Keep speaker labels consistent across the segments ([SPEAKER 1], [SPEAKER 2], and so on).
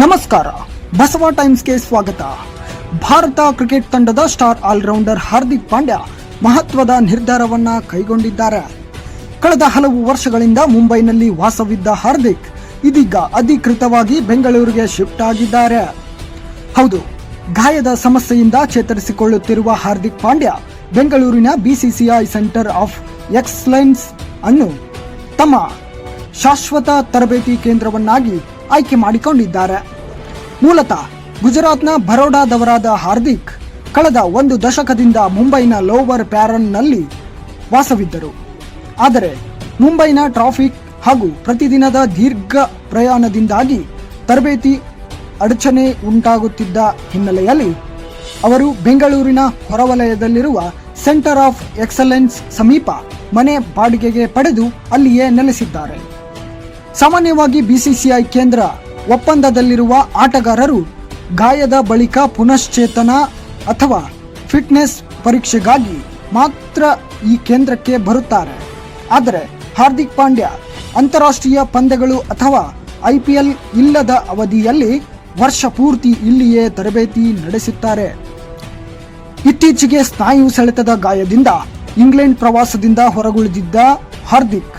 [SPEAKER 1] ನಮಸ್ಕಾರ, ಬಸವ ಟೈಮ್ಸ್ಗೆ ಸ್ವಾಗತ. ಭಾರತ ಕ್ರಿಕೆಟ್ ತಂಡದ ಸ್ಟಾರ್ ಆಲ್ರೌಂಡರ್ ಹಾರ್ದಿಕ್ ಪಾಂಡ್ಯ ಮಹತ್ವದ ನಿರ್ಧಾರವನ್ನ ಕೈಗೊಂಡಿದ್ದಾರೆ. ಕಳೆದ ಹಲವು ವರ್ಷಗಳಿಂದ ಮುಂಬೈನಲ್ಲಿ ವಾಸವಿದ್ದ ಹಾರ್ದಿಕ್ ಇದೀಗ ಅಧಿಕೃತವಾಗಿ ಬೆಂಗಳೂರಿಗೆ ಶಿಫ್ಟ್ ಆಗಿದ್ದಾರೆ. ಹೌದು, ಗಾಯದ ಸಮಸ್ಯೆಯಿಂದ ಚೇತರಿಸಿಕೊಳ್ಳುತ್ತಿರುವ ಹಾರ್ದಿಕ್ ಪಾಂಡ್ಯ ಬೆಂಗಳೂರಿನ ಬಿಸಿಸಿಐ ಸೆಂಟರ್ ಆಫ್ ಎಕ್ಸಲೆನ್ಸ್ ಅನ್ನು ತಮ್ಮ ಶಾಶ್ವತ ತರಬೇತಿ ಕೇಂದ್ರವನ್ನಾಗಿ ಆಯ್ಕೆ ಮಾಡಿಕೊಂಡಿದ್ದಾರೆ. ಮೂಲತಃ ಗುಜರಾತ್ನ ಬರೋಡಾದವರಾದ ಹಾರ್ದಿಕ್ ಕಳೆದ ಒಂದು ದಶಕದಿಂದ ಮುಂಬೈನ ಲೋವರ್ ಪ್ಯಾರನ್ನಲ್ಲಿ ವಾಸವಿದ್ದರು. ಆದರೆ ಮುಂಬೈನ ಟ್ರಾಫಿಕ್ ಹಾಗೂ ಪ್ರತಿದಿನದ ದೀರ್ಘ ಪ್ರಯಾಣದಿಂದಾಗಿ ತರಬೇತಿ ಅಡಚಣೆ ಉಂಟಾಗುತ್ತಿದ್ದ ಹಿನ್ನೆಲೆಯಲ್ಲಿ ಅವರು ಬೆಂಗಳೂರಿನ ಹೊರವಲಯದಲ್ಲಿರುವ ಸೆಂಟರ್ ಆಫ್ ಎಕ್ಸಲೆನ್ಸ್ ಸಮೀಪ ಮನೆ ಬಾಡಿಗೆಗೆ ಪಡೆದು ಅಲ್ಲಿಯೇ ನೆಲೆಸಿದ್ದಾರೆ. ಸಾಮಾನ್ಯವಾಗಿ ಬಿಸಿಸಿಐ ಕೇಂದ್ರ ಒಪ್ಪಂದದಲ್ಲಿರುವ ಆಟಗಾರರು ಗಾಯದ ಬಳಿಕ ಪುನಶ್ಚೇತನ ಅಥವಾ ಫಿಟ್ನೆಸ್ ಪರೀಕ್ಷೆಗಾಗಿ ಮಾತ್ರ ಈ ಕೇಂದ್ರಕ್ಕೆ ಬರುತ್ತಾರೆ. ಆದರೆ ಹಾರ್ದಿಕ್ ಪಾಂಡ್ಯ ಅಂತಾರಾಷ್ಟ್ರೀಯ ಪಂದ್ಯಗಳು ಅಥವಾ IPL ಇಲ್ಲದ ಅವಧಿಯಲ್ಲಿ ವರ್ಷ ಪೂರ್ತಿ ಇಲ್ಲಿಯೇ ತರಬೇತಿ ನಡೆಸುತ್ತಾರೆ. ಇತ್ತೀಚೆಗೆ ಸ್ನಾಯು ಸೆಳೆತದ ಗಾಯದಿಂದ ಇಂಗ್ಲೆಂಡ್ ಪ್ರವಾಸದಿಂದ ಹೊರಗುಳಿದಿದ್ದ ಹಾರ್ದಿಕ್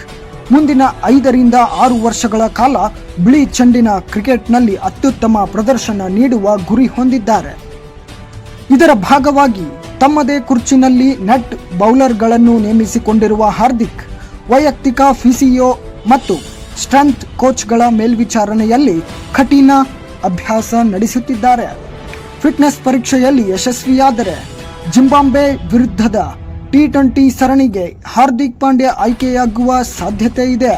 [SPEAKER 1] ಮುಂದಿನ 5 ರಿಂದ 6 ವರ್ಷಗಳ ಕಾಲ ಬಿಳಿ ಚೆಂಡಿನ ಕ್ರಿಕೆಟ್ನಲ್ಲಿ ಅತ್ಯುತ್ತಮ ಪ್ರದರ್ಶನ ನೀಡುವ ಗುರಿ ಹೊಂದಿದ್ದಾರೆ. ಇದರ ಭಾಗವಾಗಿ ತಮ್ಮದೇ ಕುರ್ಚಿನಲ್ಲಿ ನೆಟ್ ಬೌಲರ್ಗಳನ್ನು ನೇಮಿಸಿಕೊಂಡಿರುವ ಹಾರ್ದಿಕ್ ವೈಯಕ್ತಿಕ ಫಿಸಿಯೋ ಮತ್ತು ಸ್ಟ್ರೆಂತ್ ಕೋಚ್ಗಳ ಮೇಲ್ವಿಚಾರಣೆಯಲ್ಲಿ ಕಠಿಣ ಅಭ್ಯಾಸ ನಡೆಸುತ್ತಿದ್ದಾರೆ. ಫಿಟ್ನೆಸ್ ಪರೀಕ್ಷೆಯಲ್ಲಿ ಯಶಸ್ವಿಯಾದರೆ ಜಿಂಬಾಬ್ವೆ ವಿರುದ್ಧದ T20 ಸರಣಿಗೆ ಹಾರ್ದಿಕ್ ಪಾಂಡ್ಯ ಆಯ್ಕೆಯಾಗುವ ಸಾಧ್ಯತೆ ಇದೆ.